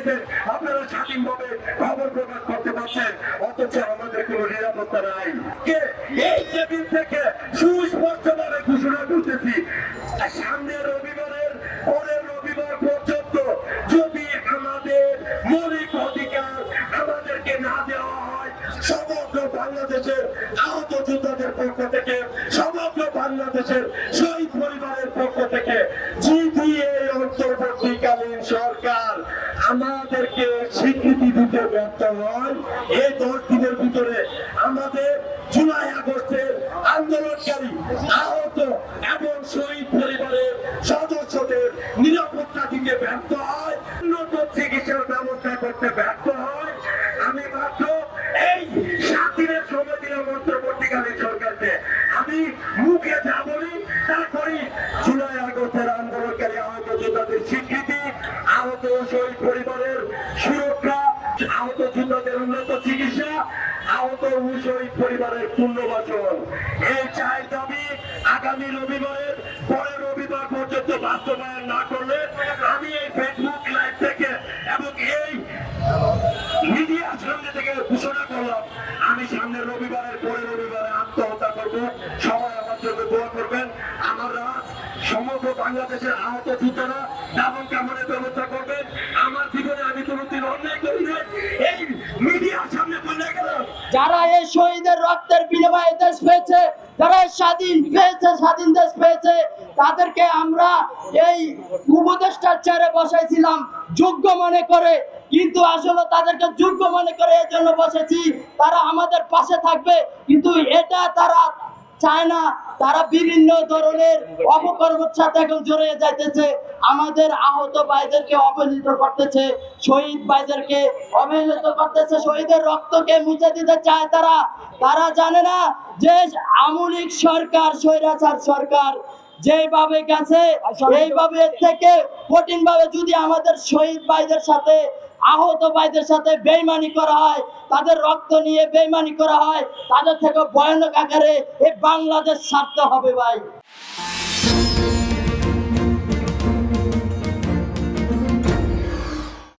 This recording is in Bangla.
দিয়েছেন, আপনারা স্বাধীনভাবে খবর প্রকাশ করতে পারছেন, অথচ আমাদের কোনো নিরাপত্তা নাই। এই টেবিল থেকে সুস্পষ্টভাবে ঘোষণা করতেছি, সামনের রবিবারের পরের রবিবার পর্যন্ত যদি আমাদের মৌলিক অধিকার আমাদেরকে না দেওয়া হয়, সমগ্র বাংলাদেশের আহত যোদ্ধাদের পক্ষ থেকে, সমগ্র বাংলাদেশের শহীদ পরিবারের পক্ষ থেকে যদি এই অন্তর্বর্তীকালীন সরকার আমাদেরকে স্বীকৃতি দিতে ব্যর্থ হয়, এই 10 দিনের ভিতরে আমাদের জুলাই আগস্টের আন্দোলনকারী আহত এবং শহীদ পরিবারের সদস্যদের নিরাপত্তা দিতে ব্যর্থ হয়, উন্নত চিকিৎসার ব্যবস্থা করতে ব্যর্থ হয়, আমি মাত্র এই 7 দিনের সময় দিলাম অন্তর্বর্তীকালীন সরকারকে। আমি মুখে যা বলি তা করি। জুলাই আগস্টের আন্দোলনকারী আহত যোদ্ধাদের স্বীকৃতি, আহত শহীদ পরিবারের সুরক্ষা, আহত যোদ্ধাদের উন্নত চিকিৎসা, আহত শহীদ পরিবারের পুনর্বাসন, এই 4 দাবি আগামী রবিবারের পরের রবিবার পর্যন্ত বাস্তবায়ন না করলে আমি এই ফেসবুক লাইভ থেকে এবং এই মিডিয়ার সামনে থেকে ঘোষণা করলাম, আমি সামনের রবিবারের পরের রবিবারে আত্মহত্যা করব। সবাই আমার জন্য দোয়া করবেন। আমরা সমগ্র বাংলাদেশের আহত যোদ্ধারা দাবন কামনের ব্যবস্থা করবেন। আমার জীবনে আমি কোনোদিন অন্যায় করি নাই, এই মিডিয়ার সামনে বলে গেলাম। যারা এই শহীদের রক্তের বিনিময়ে দেশ পেয়েছে, যারা স্বাধীন দেশ পেয়েছে, তাদেরকে আমরা এই উপদেষ্টার চেয়ারে বসাইছিলাম যোগ্য মনে করে, কিন্তু আসলে তাদেরকে যোগ্য মনে করে এই জন্য বসেছি তারা আমাদের পাশে থাকবে, কিন্তু এটা তারা চায় না। তারা বিভিন্ন ধরনের অপকর্মের সাথে এখন জড়িয়ে যাইতেছে, আমাদের আহত ভাইদেরকে অবহেলিত করতেছে, শহীদ ভাইদেরকে অবহেলিত করতেছে, শহীদের রক্তকে মুছে দিতে চায় তারা। তারা জানে না যে আমলিক সরকার, স্বৈরাচার সরকার যেভাবে গেছে, এইভাবে থেকে কঠিন ভাবে যদি আমাদের শহীদ ভাইদের সাথে, আহত ভাইদের সাথে বেইমানি করা হয়, তাদের রক্ত নিয়ে বেইমানি করা হয়, তাদের থেকে ভয়ানক আকারে এই বাংলাদেশ ছাড়তে হবে ভাই।